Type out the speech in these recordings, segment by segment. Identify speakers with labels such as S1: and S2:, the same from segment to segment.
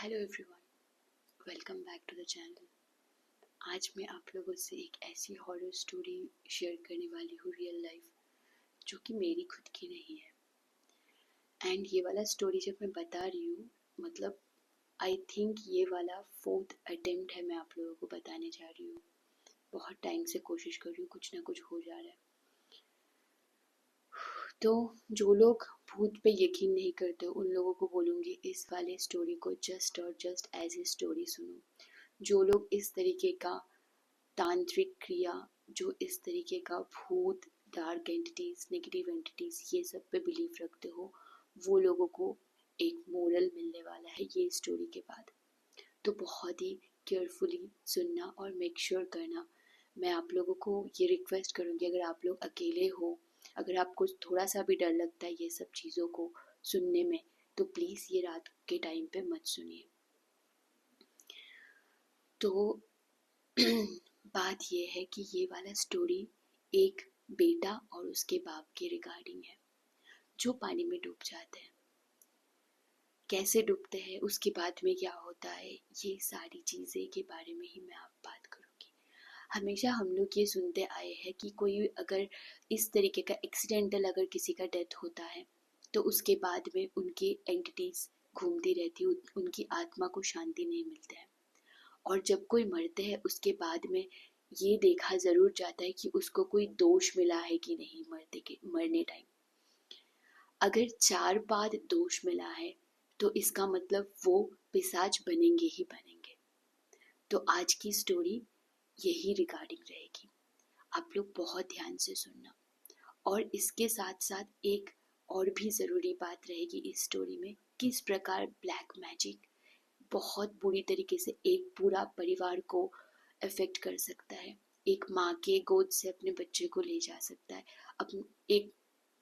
S1: Hello everyone, welcome back to the channel. आज मैं आप लोगों से एक ऐसी हॉरर स्टोरी शेयर करने वाली हूँ रियल लाइफ, जो कि मेरी खुद की नहीं है। एंड ये वाला स्टोरी जब मैं बता रही हूँ, मतलब आई थिंक ये वाला 4th अटेम्प्ट है मैं आप लोगों को बताने जा रही हूँ। बहुत टाइम से कोशिश कर रही हूँ, कुछ ना कुछ हो जा रहा है। तो जो लोग भूत पे यकीन नहीं करते उन लोगों को बोलूँगी इस वाले स्टोरी को जस्ट और जस्ट एज ए स्टोरी सुनो। जो लोग इस तरीके का तांत्रिक क्रिया, जो इस तरीके का भूत, डार्क एंटिटीज, नेगेटिव एंटिटीज, ये सब पे बिलीव रखते हो, वो लोगों को एक मोरल मिलने वाला है ये स्टोरी के बाद। तो बहुत ही केयरफुली सुनना और मेक श्योर करना। मैं आप लोगों को ये रिक्वेस्ट करूँगी, अगर आप लोग अकेले हो, अगर आपको थोड़ा सा भी डर लगता है ये सब चीज़ों को सुनने में, तो प्लीज़ ये रात के टाइम पे मत सुनिए। तो बात ये है कि ये वाला स्टोरी एक बेटा और उसके बाप के रिगार्डिंग है, जो पानी में डूब जाते हैं। कैसे डूबते हैं, उसके बाद में क्या होता है, ये सारी चीज़ें के बारे में ही मैं आप बात करूँगी। हमेशा हम लोग ये सुनते आए हैं कि कोई अगर इस तरीके का एक्सीडेंटल अगर किसी का डेथ होता है, तो उसके बाद में उनकी एंटिटीज़ घूमती रहती, उनकी आत्मा को शांति नहीं मिलता है। और जब कोई मरते हैं उसके बाद में ये देखा ज़रूर जाता है कि उसको कोई दोष मिला है कि नहीं मरने टाइम। अगर 4 बार दोष मिला है तो इसका मतलब वो पिशाच बनेंगे ही बनेंगे। तो आज की स्टोरी यही रिगार्डिंग रहेगी, आप लोग बहुत ध्यान से सुनना। और इसके साथ साथ एक और भी ज़रूरी बात रहेगी इस स्टोरी में, किस प्रकार ब्लैक मैजिक बहुत बुरी तरीके से एक पूरा परिवार को अफेक्ट कर सकता है। एक माँ के गोद से अपने बच्चे को ले जा सकता है, एक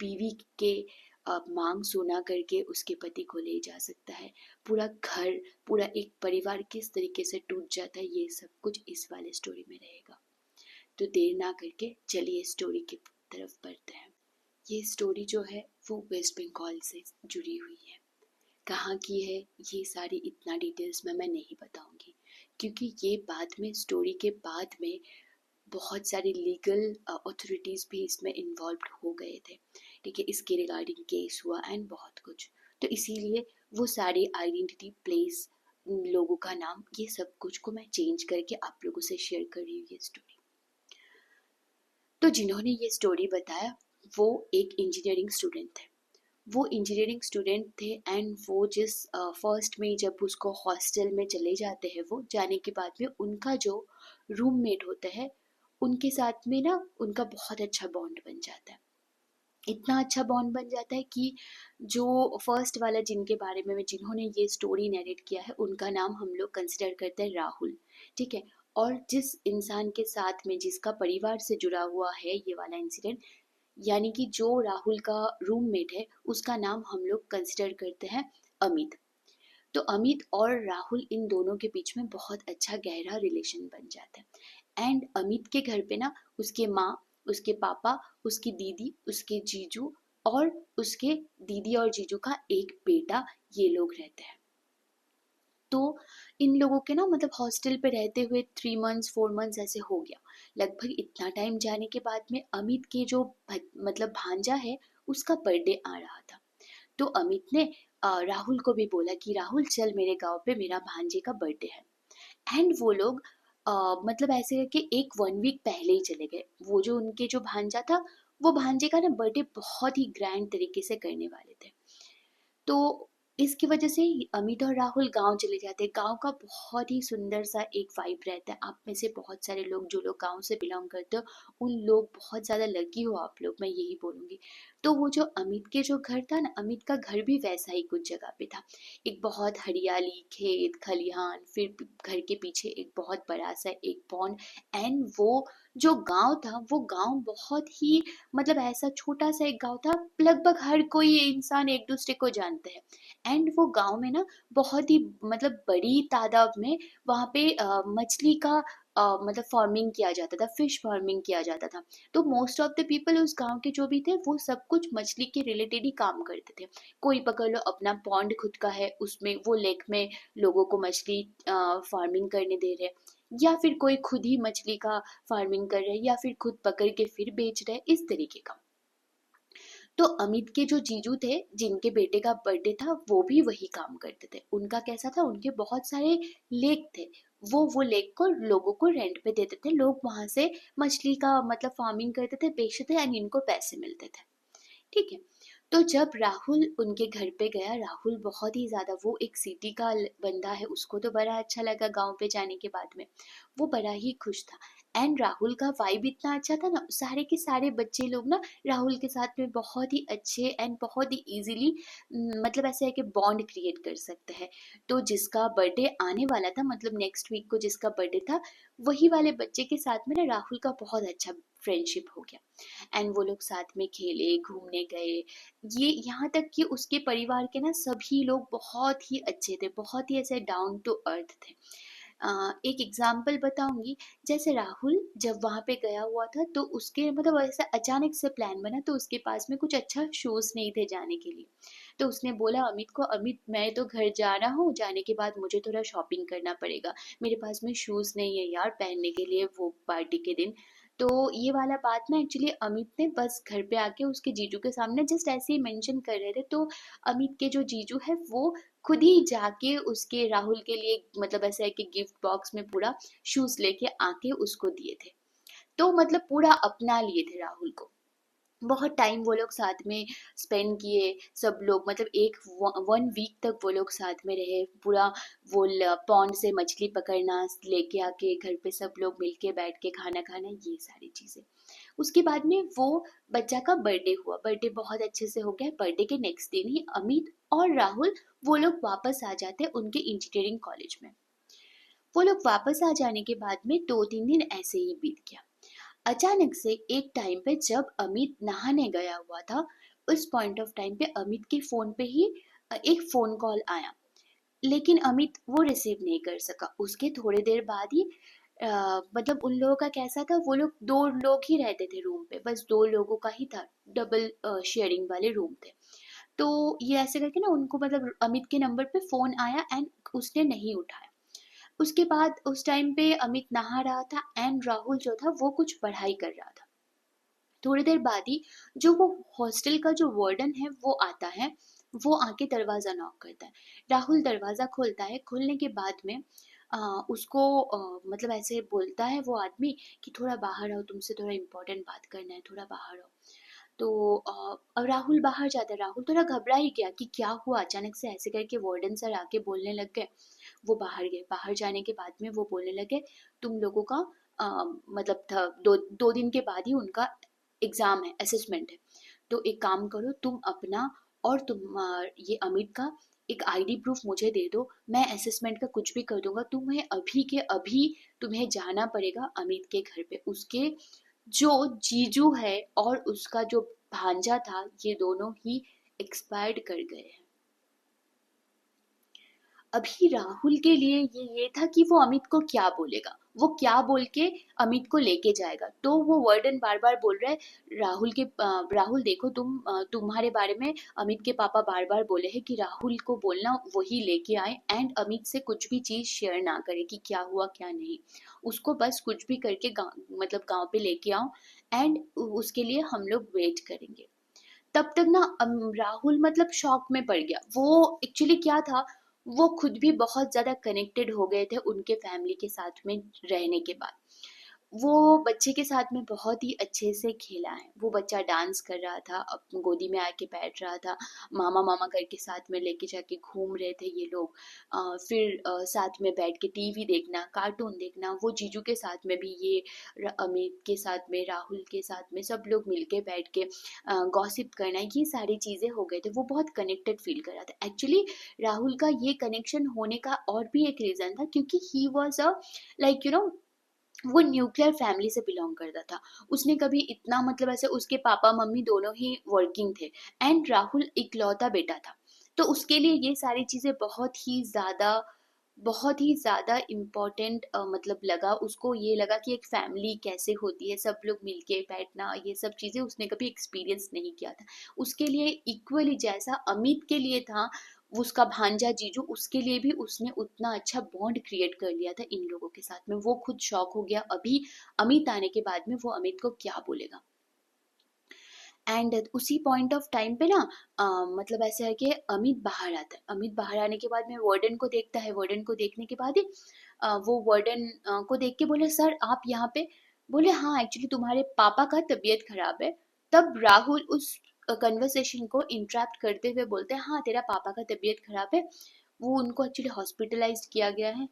S1: बीवी के मांग सोना करके उसके पति को ले जा सकता है। पूरा घर, पूरा एक परिवार किस तरीके से टूट जाता है, ये सब कुछ इस वाले स्टोरी में रहेगा। तो देर ना करके चलिए स्टोरी की तरफ बढ़ते हैं। ये स्टोरी जो है वो वेस्ट बंगाल से जुड़ी हुई है। कहाँ की है ये सारी इतना डिटेल्स में मैं नहीं बताऊंगी, क्योंकि ये बाद में स्टोरी के बाद में बहुत सारे लीगल अथॉरिटीज़ भी इसमें इन्वॉल्व हो गए थे। ठीक है, इसके रिगार्डिंग केस हुआ एंड बहुत कुछ। तो इसीलिए वो सारी आइडेंटिटी, प्लेस, लोगों का नाम, ये सब कुछ को मैं चेंज करके आप लोगों से शेयर कर रही हूँ ये स्टोरी। तो जिन्होंने ये स्टोरी बताया वो एक इंजीनियरिंग स्टूडेंट थे। वो इंजीनियरिंग स्टूडेंट थे एंड वो जिस फर्स्ट में जब उसको हॉस्टल में चले जाते हैं, वो जाने के बाद में उनका जो रूममेट होता है उनके साथ में ना उनका बहुत अच्छा बॉन्ड बन जाता है। इतना अच्छा बॉन्ड बन जाता है कि जो फर्स्ट वाला जिनके बारे में जिन्होंने ये स्टोरी नरेट किया है उनका नाम हम लोग कंसिडर करते हैं राहुल। ठीक है, और जिस इंसान के साथ में जिसका परिवार से जुड़ा हुआ है ये वाला इंसिडेंट, यानी कि जो राहुल का रूममेट है उसका नाम हम लोग कंसिडर करते हैं अमित। तो अमित और राहुल इन दोनों के बीच में बहुत अच्छा गहरा रिलेशन बन जाता है। एंड अमित के घर पे ना उसके माँ, उसके पापा, उसकी दीदी, उसके जीजू और उसके दीदी और जीजू का एक बेटा, ये लोग रहते हैं। तो इन लोगों के ना मतलब हॉस्टल पे रहते हुए 3 मंथ्स 4 मंथ्स ऐसे हो गया। लगभग इतना टाइम जाने के बाद में अमित के जो मतलब भांजा है उसका बर्थडे आ रहा था। तो अमित ने राहुल को भी बोला कि राहुल चल मेरे गांव पे, मेरा भांजे का बर्थडे है। एंड वो लोग मतलब ऐसे करके एक 1 वीक पहले ही चले गए। वो जो उनके जो भांजा था, वो भांजे का ना बर्थडे बहुत ही ग्रैंड तरीके से करने वाले थे। तो इसकी वजह से अमित और राहुल गांव चले जाते हैं। गांव का बहुत ही सुंदर सा एक वाइब रहता है। आप में से बहुत सारे लोग जो लोग गांव से बिलोंग करते हो, उन लोग बहुत ज़्यादा लकी हो आप लोग, मैं यही बोलूँगी। तो वो जो अमित के जो घर था ना, अमित का घर भी वैसा ही कुछ जगह पे था। एक बहुत हरियाली, खेत खलिहान, फिर घर के पीछे एक बहुत बड़ा सा एक पॉन्ड। एंड वो जो गांव था, वो गांव बहुत ही मतलब ऐसा छोटा सा एक गांव था, लगभग हर कोई इंसान एक दूसरे को जानते हैं। एंड वो गांव में ना बहुत ही मतलब बड़ी तादाद में वहाँ पे मछली का मतलब फार्मिंग किया जाता था, फिश फार्मिंग किया जाता था। तो मोस्ट ऑफ द पीपल उस गांव के जो भी थे वो सब कुछ मछली के रिलेटेड ही काम करते थे। कोई पकड़ लो अपना पॉन्ड खुद का है, उसमें वो लेक में लोगों को मछली फार्मिंग करने दे रहे, या फिर कोई खुद ही मछली का फार्मिंग कर रहे, या फिर खुद पकड़ के फिर बेच रहे, इस तरीके का। तो अमित के जो जीजू थे, जिनके बेटे का बर्थडे था, वो भी वही काम करते थे। उनका कैसा था, उनके बहुत सारे लेक थे, वो लेक को लोगों को रेंट पे देते थे, लोग वहां से मछली का मतलब फार्मिंग करते थे, बेचते थे एंड इनको पैसे मिलते थे। ठीक है। तो जब राहुल उनके घर पे गया, राहुल बहुत ही ज्यादा, वो एक सिटी का बंदा है, उसको तो बड़ा अच्छा लगा गांव पे जाने के बाद में, वो बड़ा ही खुश था। एंड राहुल का वाइब इतना अच्छा था ना, सारे के सारे बच्चे लोग ना राहुल के साथ में बहुत ही अच्छे एंड बहुत ही इजीली मतलब ऐसे है कि बॉन्ड क्रिएट कर सकते हैं। तो जिसका बर्थडे आने वाला था, मतलब नेक्स्ट वीक को जिसका बर्थडे था, वही वाले बच्चे के साथ में ना राहुल का बहुत अच्छा फ्रेंडशिप हो गया। एंड वो लोग साथ में खेले, घूमने गए, ये यहाँ तक कि उसके परिवार के ना सभी लोग बहुत ही अच्छे थे, बहुत ही ऐसे डाउन टू अर्थ थे। एक एग्जाम्पल बताऊंगी। जैसे राहुल जब वहां पे गया हुआ था, तो उसके मतलब ऐसा अचानक से प्लान बना, तो उसके पास में कुछ अच्छा शूज नहीं थे जाने के लिए। तो उसने बोला अमित को, अमित मैं तो घर जा रहा हूँ, जाने के बाद मुझे थोड़ा शॉपिंग करना पड़ेगा, मेरे पास में शूज नहीं है यार पहनने के लिए वो पार्टी के दिन। तो ये वाला बात ना एक्चुअली अमित ने बस घर पे आके उसके जीजू के सामने जस्ट ऐसे ही मेंशन कर रहे थे। तो अमित के जो जीजू है वो खुद ही जाके उसके राहुल के लिए मतलब ऐसा है कि गिफ्ट बॉक्स में पूरा शूज लेके आके उसको दिए थे। तो मतलब पूरा अपना लिए थे राहुल को। बहुत टाइम वो लोग साथ में स्पेंड किए, सब लोग मतलब एक 1 वीक तक वो लोग साथ में रहे पूरा। वो पॉन्ड से मछली पकड़ना, लेके आके घर पे सब लोग मिलके बैठ के खाना खाना, ये सारी चीजें। उसके बाद में वो बच्चा का बर्थडे हुआ, बर्थडे बहुत अच्छे से हो गया। बर्थडे के नेक्स्ट दिन ही अमित और राहुल वो लोग वापस आ जाते उनके इंजीनियरिंग कॉलेज में। वो लोग वापस आ जाने के बाद में 2-3 दिन ऐसे ही बीत गया। अचानक से एक टाइम पे जब अमित नहाने गया हुआ था, उस पॉइंट ऑफ टाइम पे अमित के फोन पे ही एक फोन कॉल आया, लेकिन अमित वो रिसीव नहीं कर सका। उसके थोड़ी देर बाद ही मतलब उन लोगों का कैसा था, वो लोग 2 लोग ही रहते थे रूम पे, बस 2 लोगों का ही था, डबल शेयरिंग वाले रूम थे। तो ये ऐसे करके ना उनको मतलब अमित के नंबर पे फोन आया एंड उसने नहीं उठाया। उसके बाद उस टाइम पे अमित नहा रहा था एंड राहुल जो था वो कुछ पढ़ाई कर रहा था। थोड़ी देर बाद ही जो वो हॉस्टल का जो वार्डन है वो आता है, वो आके दरवाजा नॉक करता है। राहुल दरवाजा खोलता है, खोलने के बाद में उसको मतलब ऐसे बोलता है वो आदमी कि थोड़ा बाहर आओ, तुमसे थोड़ा इम्पोर्टेंट बात करना है, थोड़ा बाहर आओ। तो अब राहुल बाहर जाता है। राहुल थोड़ा घबरा ही गया कि क्या हुआ, अचानक से ऐसे करके वार्डन सर आके बोलने लग गए। वो बाहर गए, बाहर जाने के बाद में वो बोलने लगे तुम लोगों का मतलब था 2 दिन के बाद ही उनका एग्जाम है, असेसमेंट है। तो एक काम करो, तुम अपना और तुम ये अमित का एक आईडी प्रूफ मुझे दे दो, मैं असेसमेंट का कुछ भी कर दूंगा। तुम्हें अभी के अभी तुम्हें जाना पड़ेगा अमित के घर पे। उसके जो जीजू है और उसका जो भांजा था, ये दोनों ही एक्सपायर्ड कर गए हैं। अभी राहुल के लिए ये था कि वो अमित को क्या बोलेगा, वो क्या बोल के अमित को लेके जाएगा। तो वो वर्डन बार बार बोल रहा है राहुल के राहुल देखो तुम्हारे बारे में अमित के पापा बार बार बोले हैं कि राहुल को बोलना वही लेके आए एंड अमित से कुछ भी चीज शेयर ना करे कि क्या हुआ क्या नहीं। उसको बस कुछ भी करके मतलब गांव पे लेके आओ एंड उसके लिए हम लोग वेट करेंगे। तब तक ना राहुल मतलब शॉक में पड़ गया। वो एक्चुअली क्या था, वो खुद भी बहुत ज्यादा कनेक्टेड हो गए थे उनके फैमिली के साथ में रहने के बाद। वो बच्चे के साथ में बहुत ही अच्छे से खेला है। वो बच्चा डांस कर रहा था, अपनी गोदी में आके बैठ रहा था, मामा मामा करके साथ में लेके जाके घूम रहे थे ये लोग। फिर साथ में बैठ के टीवी देखना, कार्टून देखना, वो जीजू के साथ में भी ये अमित के साथ में, राहुल के साथ में सब लोग मिलके बैठ के गॉसिप करना, ये सारी चीजें हो गए थे। वो बहुत कनेक्टेड फील कर रहा था। एक्चुअली राहुल का ये कनेक्शन होने का और भी एक रीजन था, क्योंकि ही वॉज अ लाइक वो न्यूक्लियर फैमिली से बिलोंग करता था। उसने कभी इतना मतलब ऐसे, उसके पापा मम्मी दोनों ही वर्किंग थे एंड राहुल इकलौता बेटा था। तो उसके लिए ये सारी चीजें बहुत ही ज्यादा बहुत ही ज़्यादा इम्पोर्टेंट मतलब लगा उसको, ये लगा कि एक फैमिली कैसे होती है, सब लोग मिलके बैठना, ये सब चीज़ें उसने कभी एक्सपीरियंस नहीं किया था। उसके लिए इक्वली जैसा अमित के लिए था, उसका भांजा जीजू, उसके लिए भी उसने उतना अच्छा बॉन्ड क्रिएट कर लिया था इन लोगों के साथ में। वो खुद शॉक हो गया अभी अमित आने के बाद में, वो अमित को क्या बोलेगा। एंड उसी पॉइंट ऑफ टाइम पे ना मतलब ऐसा है कि अमित बाहर आता है। अमित बाहर आने के बाद में वार्डन को देखता है। वार्डन को देखने के बाद ही वो वार्डन को देख के बोले, सर आप यहाँ पे? बोले हाँ, एक्चुअली तुम्हारे पापा का तबीयत खराब है। तब राहुल उस कन्वर्सेशन को इंटरप्ट करते हुए बोलते हैं, हाँ तेरा पापा का तबीयत खराब है, वो उनको एक्चुअली हॉस्पिटलाइज किया गया है।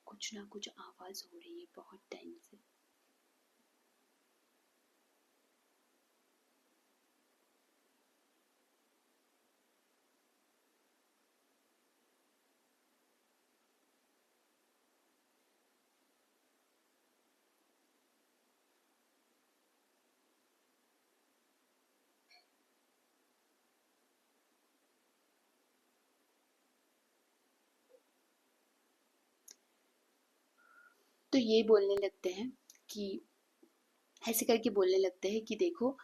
S1: कुछ ना कुछ आवाज हो रही है बहुत टाइम से। तो ये बोलने लगते हैं कि, ऐसे करके बोलने लगते हैं कि देखो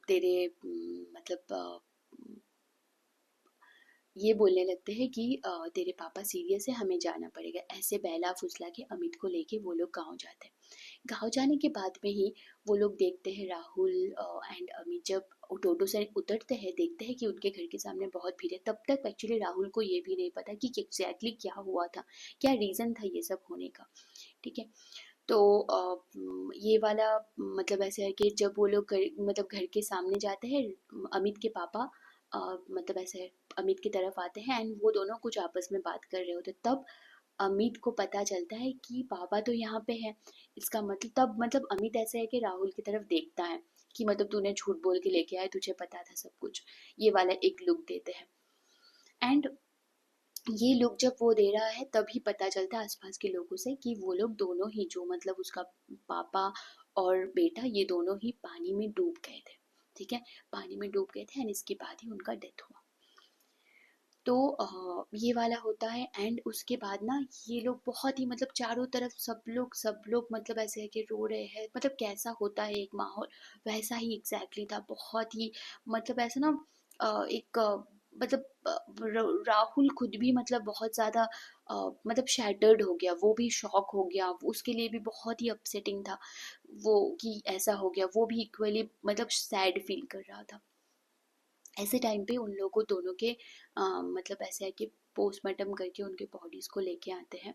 S1: तेरे मतलब ये बोलने लगते हैं कि तेरे पापा सीरियस है, हमें जाना पड़ेगा। ऐसे बहला फुसला के अमित को लेके वो लोग गाँव जाते हैं। गाँव जाने के बाद में ही वो लोग देखते हैं राहुल एंड अमित जब टोटो से उतरते हैं, देखते हैं कि उनके घर के सामने बहुत भीड़ है। तब तक एक्चुअली राहुल को ये भी नहीं पता कि एग्जैक्टली क्या हुआ था, क्या रीज़न था ये सब होने का। ठीक है। तो ये वाला मतलब ऐसे है कि जब वो लोग मतलब घर के सामने जाते हैं, अमित के पापा मतलब ऐसे है, अमित की तरफ आते हैं एंड वो दोनों कुछ आपस में बात कर रहे होते। तब अमित को पता चलता है कि पापा तो यहाँ पे है। इसका मतलब तब मतलब अमित ऐसे है कि राहुल की तरफ देखता है कि मतलब तूने झूठ बोल के लेके आया, तुझे पता था सब कुछ। ये वाला एक लुक देते हैं। एंड ये लुक जब वो दे रहा है तभी पता चलता है आसपास के लोगों से कि वो लोग दोनों ही, जो मतलब उसका पापा और बेटा, ये दोनों ही पानी में डूब गए थे। ठीक है। पानी में डूब गए थे एंड इसके बाद ही उनका डेथ हुआ। तो ये वाला होता है एंड उसके बाद ना ये लोग बहुत ही मतलब चारों तरफ सब लोग मतलब ऐसे है कि रो रहे हैं। मतलब कैसा होता है एक माहौल, वैसा ही एग्जैक्टली था। बहुत ही मतलब ऐसा ना एक मतलब राहुल खुद भी मतलब बहुत ज़्यादा मतलब शैटर्ड हो गया, वो भी शॉक हो गया। उसके लिए भी बहुत ही अपसेटिंग था वो कि ऐसा हो गया। वो भी इक्वली मतलब सैड फील कर रहा था। ऐसे टाइम पे उन लोगों दोनों के मतलब ऐसे है कि पोस्टमार्टम करके उनके बॉडीज़ को लेके आते हैं।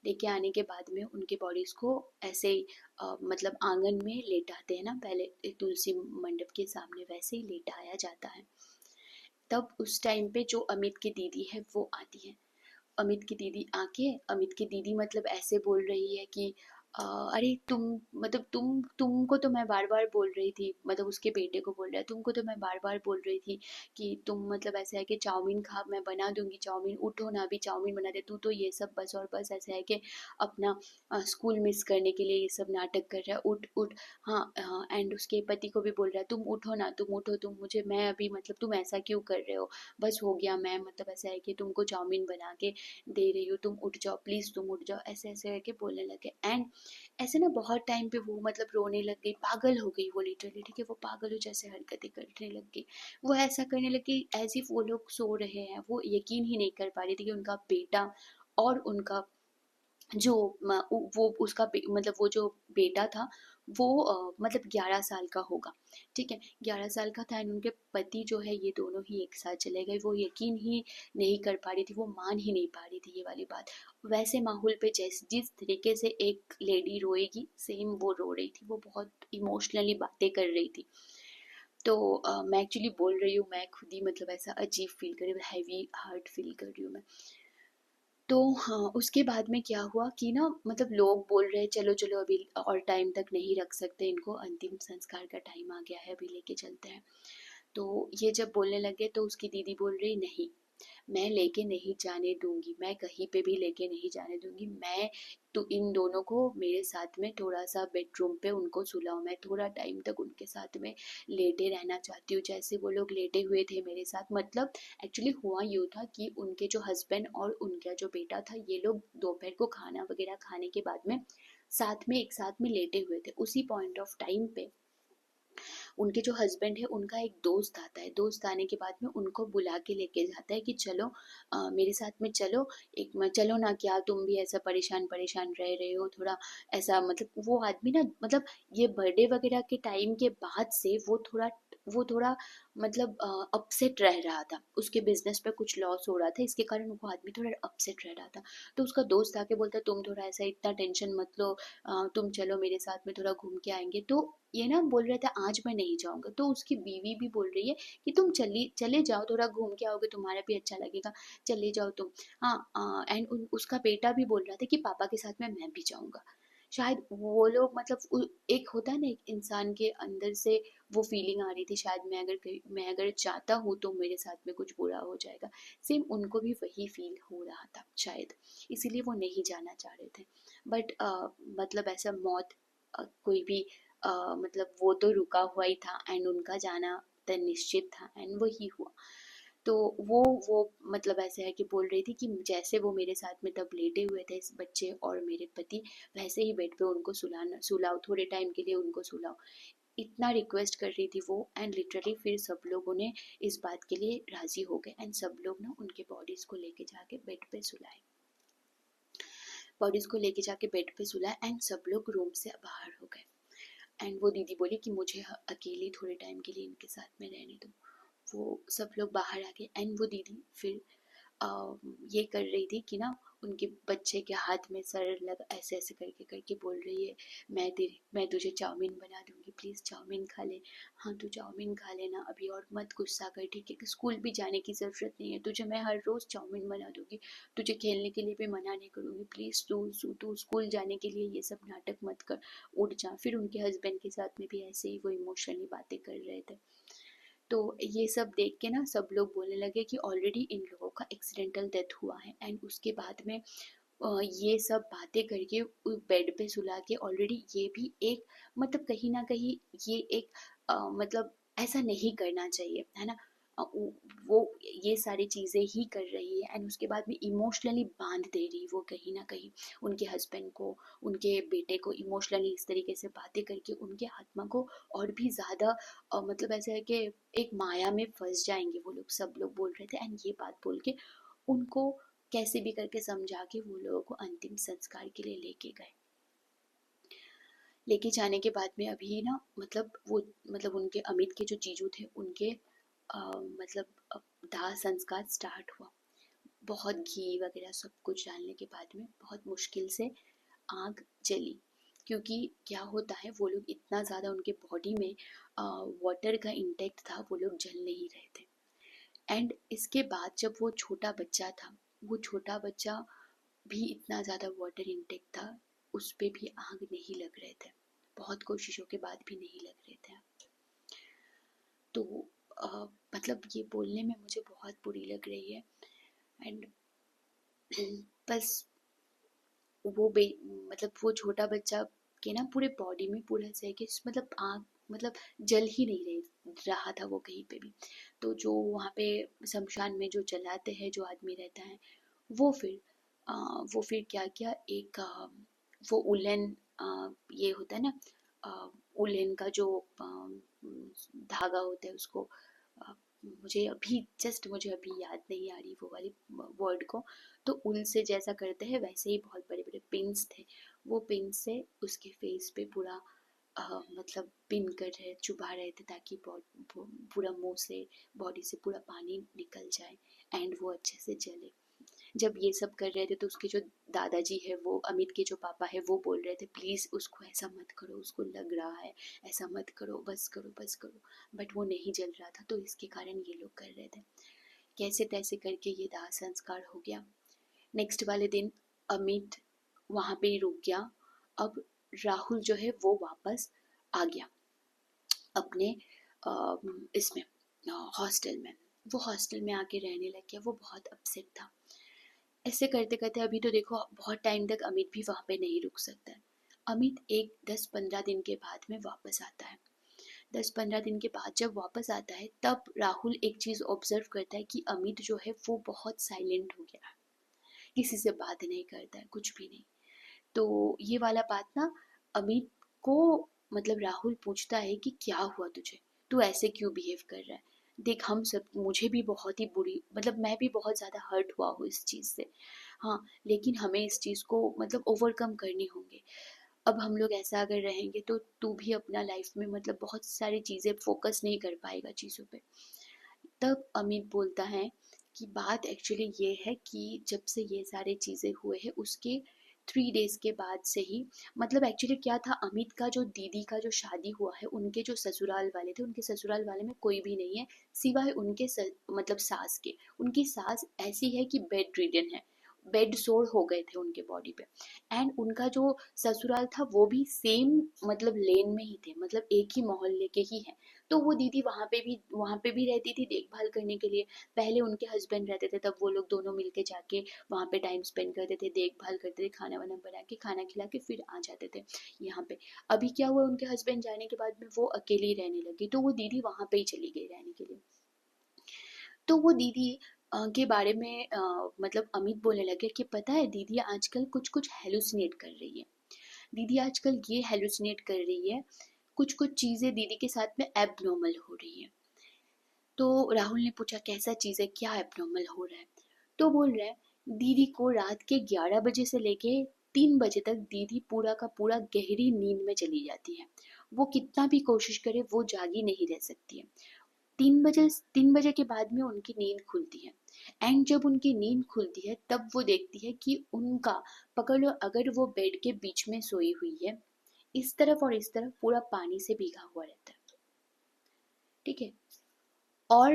S1: लेके आने के बाद में उनके बॉडीज़ को ऐसे ही मतलब आंगन में लेटाते हैं ना, पहले एक तुलसी मंडप के सामने वैसे ही लेटाया जाता है। तब उस टाइम पे जो अमित की दीदी है वो आती है। अमित की दीदी आके, अमित की दीदी मतलब ऐसे बोल रही है कि अरे तुम मतलब तुमको तो मैं बार बार बोल रही थी, मतलब उसके बेटे को बोल रहा है, तुमको तो मैं बार बार बोल रही थी कि तुम मतलब ऐसा है कि चाउमीन खा, मैं बना दूंगी चाउमीन, उठो ना अभी चाउमीन बना दे। तू तो ये सब बस और बस ऐसा है कि अपना स्कूल मिस करने के लिए ये सब नाटक कर रहा है, उठ उठ। हाँ हाँ। एंड उसके पति को भी बोल रहा है, तुम उठो ना, तुम उठो, तुम मुझे, मैं अभी मतलब तुम ऐसा क्यों कर रहे हो, बस हो गया। मैं मतलब ऐसा है कि तुमको चाउमीन बना के दे रही हूँ, तुम उठ जाओ प्लीज़, तुम उठ जाओ, ऐसे ऐसे करके बोलने लगे। एंड ऐसे ना बहुत टाइम पे वो मतलब रोने लग गई, पागल हो गई वो लिटरली। ठीक है। वो पागल हो जैसे हरकतें करने लग गई। वो ऐसा करने लगी एज इफ वो लोग सो रहे हैं। वो यकीन ही नहीं कर पा रही थी कि उनका बेटा और उनका जो वो उसका मतलब वो जो बेटा था वो मतलब 11 साल का होगा। ठीक है। 11 साल का था एंड उनके पति जो है ये दोनों ही एक साथ चले गए। वो यकीन ही नहीं कर पा रही थी, वो मान ही नहीं पा रही थी ये वाली बात। वैसे माहौल पे जिस तरीके से एक लेडी रोएगी, सेम वो रो रही थी। वो बहुत इमोशनली बातें कर रही थी। तो मैं एक्चुअली बोल रही हूँ, मैं खुद ही मतलब ऐसा अजीब फील कर रही हूँ, हैवी हार्ट फील कर रही हूँ मैं। तो हाँ, उसके बाद में क्या हुआ कि ना मतलब लोग बोल रहे हैं चलो चलो अभी और टाइम तक नहीं रख सकते इनको, अंतिम संस्कार का टाइम आ गया है, अभी लेके चलते हैं। तो ये जब बोलने लगे तो उसकी दीदी बोल रही नहीं, मैं लेके नहीं जाने दूंगी, मैं कहीं पे भी लेके नहीं जाने दूंगी। मैं तो इन दोनों को मेरे साथ में थोड़ा सा बेडरूम पे उनको सुलाऊं, मैं थोड़ा टाइम तक उनके साथ में लेटे रहना चाहती हूँ जैसे वो लोग लेटे हुए थे मेरे साथ। मतलब एक्चुअली हुआ यूँ था कि उनके जो हस्बैंड और उनका जो बेटा था, ये लोग दोपहर को खाना वगैरह खाने के बाद में साथ में एक साथ में लेटे हुए थे। उसी पॉइंट ऑफ टाइम पे उनके जो हस्बैंड है उनका एक दोस्त आता है। दोस्त आने के बाद में उनको बुला के लेके जाता है कि चलो मेरे साथ में चलो, चलो ना, क्या तुम भी ऐसा परेशान परेशान रह रहे हो थोड़ा ऐसा। मतलब वो आदमी ना, मतलब ये बर्थडे वगैरह के टाइम के बाद से वो थोड़ा मतलब अपसेट रह रहा था। उसके बिजनेस पे कुछ लॉस हो रहा था, इसके कारण वो आदमी थोड़ा अपसेट रह रहा था। तो उसका दोस्त आके बोलता तुम थोड़ा ऐसा इतना टेंशन मत लो, तुम चलो मेरे साथ में थोड़ा घूम के आएंगे। तो ये ना बोल रहा था आज मैं नहीं जाऊंगा। तो उसकी बीवी भी बोल रही है कि तुम चले जाओ, थोड़ा घूम के आओगे, तुम्हारा भी अच्छा लगेगा, चले जाओ तुम। हाँ, एंड उसका बेटा भी बोल रहा था कि पापा के साथ में मैं भी जाऊंगा। शायद वो लोग मतलब एक होता है ना, एक इंसान के अंदर से वो फीलिंग आ रही थी, शायद मैं अगर चाहता हूँ तो मेरे साथ में कुछ बुरा हो जाएगा। सेम उनको भी वही फील हो रहा था शायद, इसीलिए वो नहीं जाना चाह रहे थे। बट मतलब ऐसा मौत कोई भी मतलब वो तो रुका हुआ ही था एंड उनका जाना तय निश्चित था एंड वही हुआ। तो वो मतलब ऐसे है कि बोल रही थी कि जैसे वो मेरे साथ में तब लेटे हुए थे इस बच्चे और मेरे पति, वैसे ही बेड पे उनको सुलाओ, थोड़े टाइम के लिए उनको सुलाओ। इतना रिक्वेस्ट कर रही थी वो एंड लिटरली फिर सब लोगों ने इस बात के लिए राजी हो गए एंड सब लोग ना उनके बॉडीज को लेके जाके बेड पे सुलाए। बॉडीज को लेके जाके बेड पे सुलाए एंड सब लोग रूम से बाहर हो गए। एंड वो दीदी बोली कि मुझे अकेली थोड़े टाइम के लिए इनके साथ में रहने दो। वो सब लोग बाहर आ गए एंड वो दीदी फिर ये कर रही थी कि ना उनके बच्चे के हाथ में सर लगा, ऐसे ऐसे करके करके बोल रही है मैं तुझे चाउमीन बना दूंगी, प्लीज़ चाउमीन खा ले। हाँ तू चाउमीन खा लेना अभी और मत गुस्सा कर, ठीक है, कि स्कूल भी जाने की ज़रूरत नहीं है तुझे, मैं हर रोज़ चाउमीन बना दूंगी, तुझे खेलने के लिए भी मना नहीं करूँगी, प्लीज़ तू स्कूल जाने के लिए ये सब नाटक मत कर, उठ जा। फिर उनके हस्बैंड के साथ में भी ऐसे ही वो इमोशनली बातें कर रहे थे। तो ये सब देख के ना सब लोग बोलने लगे कि ऑलरेडी इन लोगों का एक्सीडेंटल डेथ हुआ है एंड उसके बाद में ये सब बातें करके बेड पे सुला के ऑलरेडी ये भी एक मतलब कहीं ना कहीं ये एक मतलब ऐसा नहीं करना चाहिए, है ना। वो ये सारी चीज़ें ही कर रही है एंड उसके बाद भी इमोशनली बांध दे रही वो कहीं ना कहीं उनके हस्बैंड को, उनके बेटे को इमोशनली इस तरीके से बातें करके उनके आत्मा को और भी ज़्यादा मतलब ऐसा है कि एक माया में फंस जाएंगे वो लोग, सब लोग बोल रहे थे एंड ये बात बोल के उनको कैसे भी करके समझा के वो लोगों को अंतिम संस्कार के लिए लेके गए। लेके जाने के बाद में अभी ना मतलब वो मतलब उनके अमित के जो जीजू थे उनके मतलब दाह संस्कार स्टार्ट हुआ। बहुत घी वगैरह सब कुछ डालने के बाद में बहुत मुश्किल से आग जली, क्योंकि क्या होता है वो लोग इतना ज़्यादा उनके बॉडी में वाटर का इंटेक्ट था, वो लोग जल नहीं रहे थे। एंड इसके बाद जब वो छोटा बच्चा था, वो छोटा बच्चा भी इतना ज़्यादा वाटर इनटेक था, उस पे भी आग नहीं लग रहे थे, बहुत कोशिशों के बाद भी नहीं लग रहे थे। तो मतलब ये बोलने में मुझे बहुत बुरी लग रही है एंड बस वो मतलब वो छोटा बच्चा के ना पूरे बॉडी में पूरा ऐसा है कि मतलब आग मतलब जल ही नहीं रहा था वो कहीं पे भी। तो जो वहाँ पे शमशान में जो जलाते हैं जो आदमी रहता है, वो फिर वो फिर क्या किया, एक वो उलन ये होता है ना, उलन का जो धागा होता है उसको मुझे अभी याद नहीं आ रही वो वाली वर्ड को। तो उल से जैसा करते हैं वैसे ही बहुत बड़े बड़े पिंस थे, वो पिन से उसके फेस पे पूरा मतलब पिन कर रहे चुभा रहे थे ताकि पूरा मुंह से बॉडी से पूरा पानी निकल जाए एंड वो अच्छे से जले। जब ये सब कर रहे थे तो उसके जो दादाजी है, वो अमित के जो पापा है, वो बोल रहे थे प्लीज़ उसको ऐसा मत करो, उसको लग रहा है, ऐसा मत करो, बस करो बस करो। बट वो नहीं जल रहा था तो इसके कारण ये लोग कर रहे थे। कैसे तैसे करके ये दाह संस्कार हो गया। नेक्स्ट वाले दिन अमित वहाँ पे ही रुक गया। अब राहुल जो है वो वापस आ गया अपने इसमें हॉस्टल में। वो हॉस्टल में आके रहने लग गया। वो बहुत अपसेट था। ऐसे करते करते अभी तो देखो बहुत टाइम तक अमित भी वहाँ पे नहीं रुक सकता है। अमित एक 10-15 दिन के बाद में वापस आता है। 10-15 दिन के बाद जब वापस आता है तब राहुल एक चीज़ ऑब्जर्व करता है कि अमित जो है वो बहुत साइलेंट हो गया है, किसी से बात नहीं करता है, कुछ भी नहीं। तो ये वाला बात ना अमित को मतलब राहुल पूछता है कि क्या हुआ तुझे, तू ऐसे क्यों बिहेव कर रहा है। देख हम सब, मुझे भी बहुत ही बुरी मतलब मैं भी बहुत ज़्यादा हर्ट हुआ हूँ इस चीज़ से। हाँ, लेकिन हमें इस चीज़ को मतलब ओवरकम करनी होंगे। अब हम लोग ऐसा अगर रहेंगे तो तू भी अपना लाइफ में मतलब बहुत सारी चीज़ें फोकस नहीं कर पाएगा चीज़ों पे। तब अमित बोलता है कि बात एक्चुअली ये है कि जब से ये सारी चीज़ें हुए हैं उसके 3 डेज के बाद से ही मतलब एक्चुअली क्या था, अमित का जो दीदी का जो शादी हुआ है उनके जो ससुराल वाले थे, उनके ससुराल वाले में कोई भी नहीं है सिवाय उनके मतलब सास के। उनकी सास ऐसी है कि बेड रिडन है, बेड सोर हो गए थे उनके बॉडी पे। एंड उनका जो ससुराल था वो भी सेम मतलब लेन में ही थे, मतलब एक ही मोहल्ले के ही हैं। तो वो दीदी वहाँ पे भी रहती थी देखभाल करने के लिए। पहले उनके हस्बैंड रहते थे तब वो लोग दोनों मिलके जाके वहाँ पे टाइम स्पेंड करते थे, देखभाल करते थे, खाना वाना बना के खाना खिला के फिर आ जाते थे यहाँ पे। अभी क्या हुआ, उनके हस्बैंड जाने के बाद में वो अकेली रहने लगी तो वो दीदी वहाँ पे ही चली गई रहने के लिए। तो वो दीदी के बारे में मतलब अमित बोलने लगे कि पता है दीदी आजकल कुछ कुछ हेलुसिनेट कर रही है। दीदी आजकल ये हेलुसिनेट कर रही है, कुछ कुछ चीज़ें दीदी के साथ में एबनॉर्मल हो रही है। तो राहुल ने पूछा कैसा चीज़ है, क्या एबनॉर्मल हो रहा है। तो बोल रहा है दीदी को रात के 11 बजे से लेके 3 बजे तक दीदी पूरा का पूरा गहरी नींद में चली जाती है। वो कितना भी कोशिश करे वो जागी नहीं रह सकती है। 3 बजे के बाद में उनकी नींद खुलती है। एंड जब उनकी नींद खुलती है तब वो देखती है कि उनका, पकड़ लो अगर वो बेड के बीच में सोई हुई है, इस तरफ और इस तरफ पूरा पानी से भीगा हुआ रहता है। ठीक है। और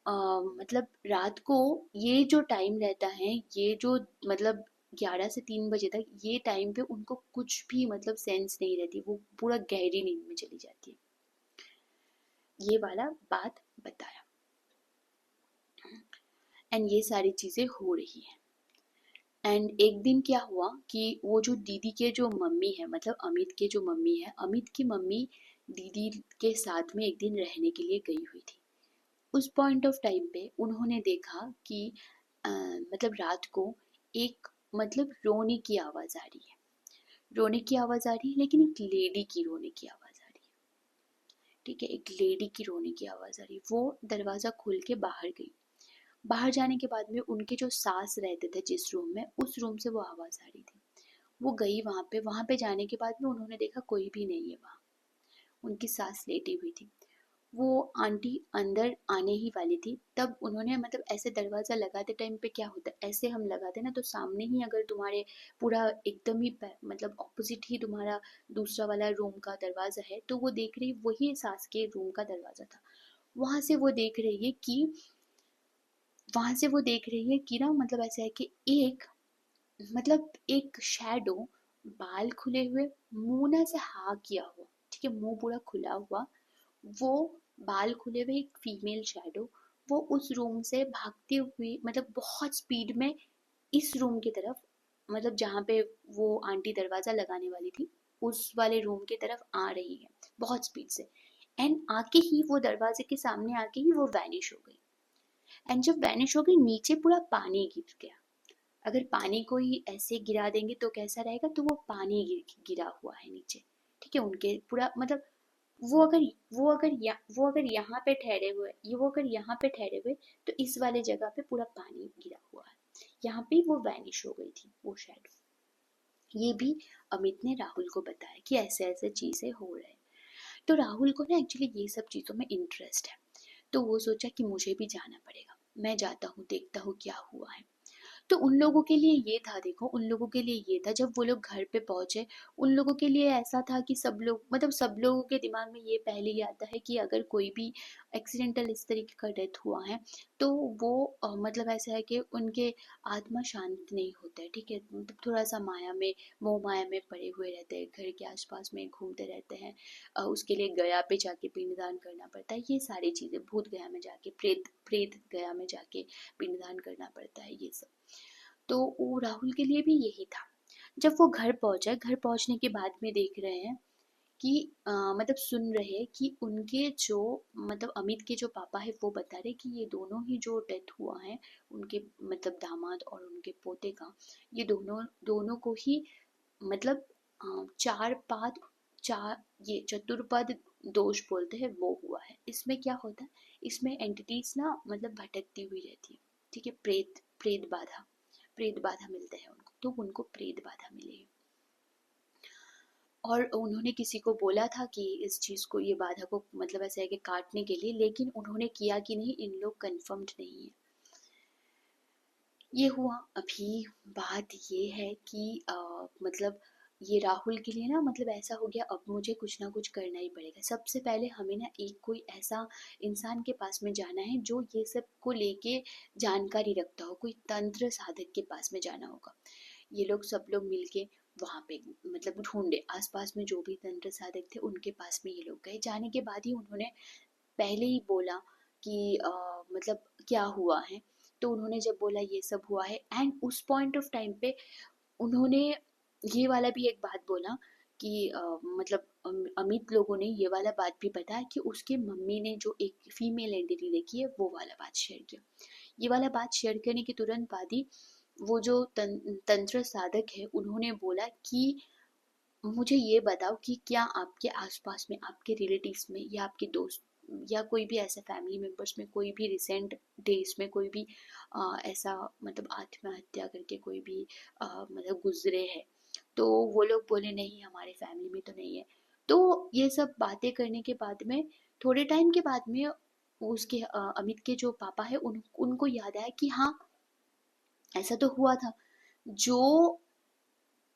S1: मतलब रात को ये जो टाइम रहता है, ये जो मतलब 11 से 3 बजे तक ये टाइम पे उनको कुछ भी मतलब सेंस नहीं रहती, वो पूरा गहरी नींद में चली जाती है। ये वाला बात बताया। एंड ये सारी चीजें हो रही है। एंड एक दिन क्या हुआ कि वो जो दीदी के जो मम्मी है, मतलब अमित के जो मम्मी है, अमित की मम्मी दीदी के साथ में एक दिन रहने के लिए गई हुई थी। उस पॉइंट ऑफ टाइम पे उन्होंने देखा कि मतलब रात को एक मतलब रोने की आवाज़ आ रही है। रोने की आवाज़ आ रही है लेकिन एक लेडी की रोने की आवाज़ आ रही है। ठीक है, एक लेडी की रोने की आवाज़ आ रही है। वो दरवाज़ा खोल के बाहर गई। बाहर जाने के बाद में उनके जो सास रहते थे जिस रूम में, उस रूम से वो आवाज़ आ रही थी। वो गई वहाँ पे जाने के बाद में उन्होंने देखा कोई भी नहीं है वहाँ। उनकी सास लेटी हुई थी। वो आंटी अंदर आने ही वाली थी तब उन्होंने मतलब ऐसे दरवाज़ा लगाते टाइम पे क्या होता है, ऐसे हम लगाते ना तो सामने ही अगर तुम्हारे पूरा एकदम ही मतलब ऑपोजिट ही तुम्हारा दूसरा वाला रूम का दरवाज़ा है तो वो देख रही वही सास के रूम का दरवाज़ा था। वहां से वो देख रही है कि वहां से वो देख रही है कि ना मतलब ऐसा है कि एक मतलब एक शैडो, बाल खुले हुए, मुंह ना से हाँ किया हुआ, ठीक है, मुंह पूरा खुला हुआ, वो बाल खुले हुए एक फीमेल शैडो, वो उस रूम से भागती हुई मतलब बहुत स्पीड में इस रूम की तरफ, मतलब जहाँ पे वो आंटी दरवाजा लगाने वाली थी उस वाले रूम की तरफ आ रही है बहुत स्पीड से। एंड आके ही वो दरवाजे के सामने आके ही वो वैनिश हो गई। एंड जब वैनिश हो गई नीचे पूरा पानी गिर गया। अगर पानी को ही ऐसे गिरा देंगे तो कैसा रहेगा, तो वो पानी गिरा हुआ है नीचे। ठीक है, उनके पूरा मतलब वो अगर यहाँ पे ठहरे हुए, ये वो अगर यहाँ पे ठहरे हुए तो इस वाले जगह पे पूरा पानी गिरा हुआ है। यहाँ पे वो वैनिश हो गई थी वो शैडो। ये भी अमित ने राहुल को बताया कि ऐसे ऐसे चीजें हो रहे हैं। तो राहुल को ना एक्चुअली ये सब चीजों में इंटरेस्ट है। तो वो सोचा कि मुझे भी जाना पड़ेगा, मैं जाता हूँ देखता हूँ क्या हुआ है। तो उन लोगों के लिए ये था, देखो उन लोगों के लिए ये था, जब वो लोग घर पे पहुंचे उन लोगों के लिए ऐसा था कि सब लोग मतलब सब लोगों के दिमाग में ये पहले ही आता है कि अगर कोई भी एक्सीडेंटल इस तरीके का डेथ हुआ है तो वो मतलब ऐसा है कि उनके आत्मा शांत नहीं होता है, ठीक है, मतलब थोड़ा सा माया में, मोह माया में पड़े हुए रहते हैं, घर के आसपास में घूमते रहते हैं। उसके लिए गया पे जाके पिंडदान करना पड़ता है, ये सारी चीजें, भूत गया में जाके, प्रेत प्रेत गया में जाके पिंडदान करना पड़ता है, ये सब। तो वो राहुल के लिए भी यही था। जब वो घर पहुंचा, घर पहुंचने के बाद में देख रहे हैं कि मतलब सुन रहे हैं कि उनके जो मतलब अमित के जो पापा है वो बता रहे कि ये दोनों ही जो डेथ हुआ है उनके मतलब दामाद और उनके पोते का, ये दोनों दोनों को ही मतलब चार पाद चार ये चतुर्पद दोष बोलते हैं वो हुआ है। इसमें क्या होता है, इसमें एंटिटीज ना मतलब भटकती हुई रहती है, ठीक है, प्रेत प्रेत बाधा, प्रेत बाधा मिलते हैं उनको, तो उनको प्रेत बाधा मिली। और उन्होंने किसी को बोला था कि इस चीज को, ये बाधा को मतलब ऐसा है कि काटने के लिए, लेकिन उन्होंने किया कि नहीं इन लोग कंफर्म्ड नहीं है। ये हुआ। अभी बात ये है कि मतलब ये राहुल के लिए ना मतलब ऐसा हो गया, अब मुझे कुछ ना कुछ करना ही पड़ेगा। सबसे पहले हमें ना एक कोई ऐसा इंसान के पास में जाना है जो ये सब को लेके जानकारी रखता हो, कोई तंत्र साधक के पास में जाना होगा। ये लोग सब लोग मिलके वहां पे मतलब ढूंढे, आसपास में जो भी तंत्र साधक थे उनके पास में ये लोग गए। जाने के बाद ही उन्होंने पहले ही बोला कि मतलब क्या हुआ है। तो उन्होंने जब बोला ये सब हुआ है, एंड उस पॉइंट ऑफ टाइम पे उन्होंने ये वाला भी एक बात बोला कि मतलब अमित लोगों ने ये वाला बात भी बताया कि उसके मम्मी ने जो एक फीमेल एंटिटी देखी है वो वाला बात शेयर किया। ये वाला बात शेयर करने के तुरंत बाद ही वो जो तंत्र साधक है उन्होंने बोला कि मुझे ये बताओ कि क्या आपके आसपास में, आपके रिलेटिव्स में या आपके दोस्त या कोई भी ऐसे फैमिली मेंबर्स में कोई भी रिसेंट डेज में कोई भी ऐसा मतलब आत्महत्या करके कोई भी मतलब गुजरे हैं। तो वो लोग बोले नहीं हमारे फैमिली में तो नहीं है। तो ये सब बातें करने के बाद में थोड़े टाइम के बाद में उसके अमित के जो पापा है उनको याद आया कि हाँ ऐसा तो हुआ था। जो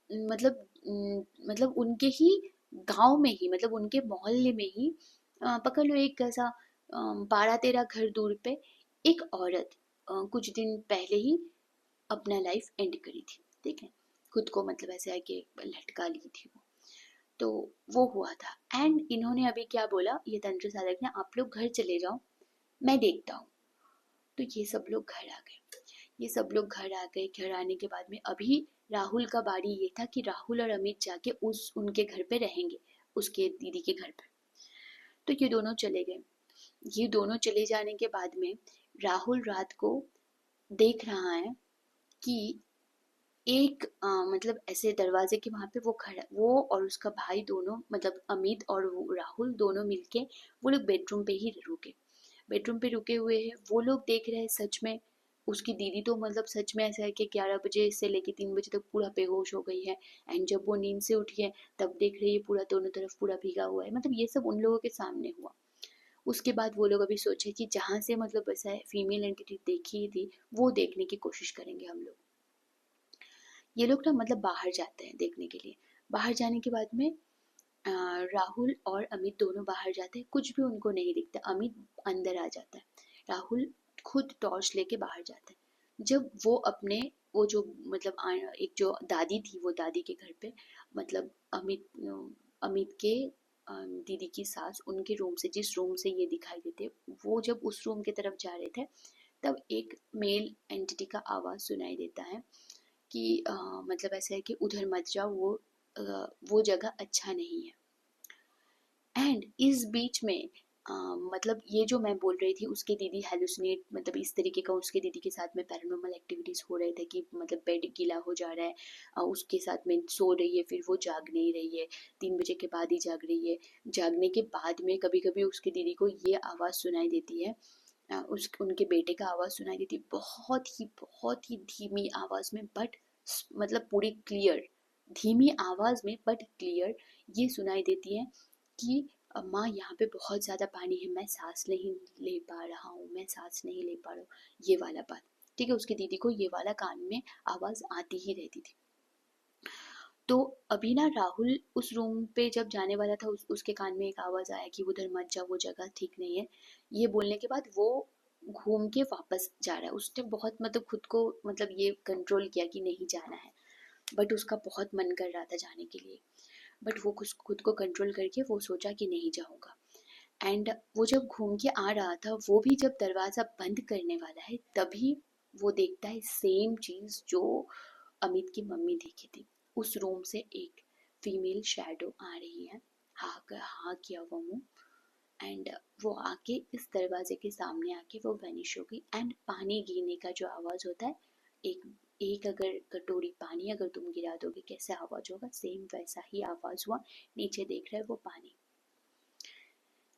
S1: मतलब मतलब उनके ही गांव में ही, मतलब उनके मोहल्ले में ही पकड़ लो एक ऐसा 12-13 घर दूर पे एक औरत कुछ दिन पहले ही अपना लाइफ एंड करी थी, ठीक है, खुद को मतलब ऐसे है कि लटका ली थी वो। तो वो हुआ था। एंड इन्होंने अभी क्या बोला ये तंत्र साधक ने, आप लोग घर चले जाओ मैं देखता हूँ। तो ये सब लोग घर आ गए। ये सब लोग घर आ गए। घर आने के बाद में अभी राहुल का बारी ये था कि राहुल और अमित जाके उस उनके घर पे रहेंगे, उसके दीदी के घर पे। तो ये दोनों चले गए। ये दोनों चले जाने के बाद में राहुल रात को देख रहा है कि एक मतलब ऐसे दरवाजे के वहां पे वो खड़ा, वो और उसका भाई दोनों मतलब अमित और वो राहुल दोनों मिलके वो लोग बेडरूम पे ही रुके, बेडरूम पे रुके हुए हैं। वो लोग देख रहे हैं सच में उसकी दीदी तो मतलब सच में ऐसा है कि 11 बजे से लेके 3 बजे तक पूरा बेहोश हो गई है। एंड जब वो नींद से उठी है तब देख रही है पूरा दोनों तरफ पूरा भीगा हुआ है, मतलब ये सब उन लोगों के सामने हुआ। उसके बाद वो लोग अभी सोचे कि जहाँ से मतलब ऐसा फीमेल एंटिटी देखी थी वो देखने की कोशिश करेंगे हम लोग। ये लोग ना मतलब बाहर जाते हैं देखने के लिए। बाहर जाने के बाद में राहुल और अमित दोनों बाहर जाते हैं, कुछ भी उनको नहीं दिखता। अमित अंदर आ जाता है, राहुल खुद टॉर्च लेके बाहर जाता है। जब वो अपने वो जो मतलब एक जो दादी थी वो दादी के घर पे मतलब अमित अमित के दीदी की सास उनके रूम से, जिस रूम से ये दिखाई देते, वो जब उस रूम की तरफ जा रहे थे तब एक मेल एंटिटी का आवाज सुनाई देता है कि मतलब ऐसा है कि उधर मत जाओ, वो जगह अच्छा नहीं है। एंड इस बीच में मतलब ये जो मैं बोल रही थी उसके दीदी हेलुसिनेट मतलब इस तरीके का उसके दीदी के साथ में पैरानॉर्मल एक्टिविटीज हो रहे थे कि मतलब बेड गीला हो जा रहा है, उसके साथ में सो रही है फिर वो जाग नहीं रही है, 3 बजे के बाद ही जाग रही है। जागने के बाद में कभी कभी उसकी दीदी को ये आवाज़ सुनाई देती है, उस उनके बेटे का आवाज़ सुनाई देती, बहुत ही धीमी आवाज़ में, बट मतलब पूरी क्लियर, धीमी आवाज़ में बट क्लियर ये सुनाई देती है कि माँ यहाँ पे बहुत ज़्यादा पानी है, मैं सांस नहीं ले पा रहा हूँ, मैं सांस नहीं ले पा रहा हूँ, ये वाला बात। ठीक है, उसकी दीदी को ये वाला कान में आवाज़ आती ही रहती थी। तो अभी ना राहुल उस रूम पे जब जाने वाला था, उसके कान में एक आवाज़ आया कि उधर मत जा, वो जगह ठीक नहीं है। ये बोलने के बाद वो घूम के वापस जा रहा है। उसने बहुत मतलब खुद को मतलब ये कंट्रोल किया कि नहीं जाना है, बट उसका बहुत मन कर रहा था जाने के लिए। बट वो खुद को कंट्रोल करके वो सोचा कि नहीं जाऊँगा। एंड वो जब घूम के आ रहा था, वो भी जब दरवाज़ा बंद करने वाला है, तभी वो देखता है सेम चीज़ जो अमित की मम्मी देखी थी। उस रूम से एक फीमेल शैडो आ रही है, हाँ किया हुआ मुंह, एंड वो आके इस दरवाजे के सामने आके वो वैनिश हो गई। एंड पानी गिरने का जो आवाज़ होता है, एक एक अगर कटोरी पानी अगर तुम गिरा दोगे कैसे आवाज़ होगा, सेम वैसा ही आवाज़ हुआ। नीचे देख रहा है वो पानी।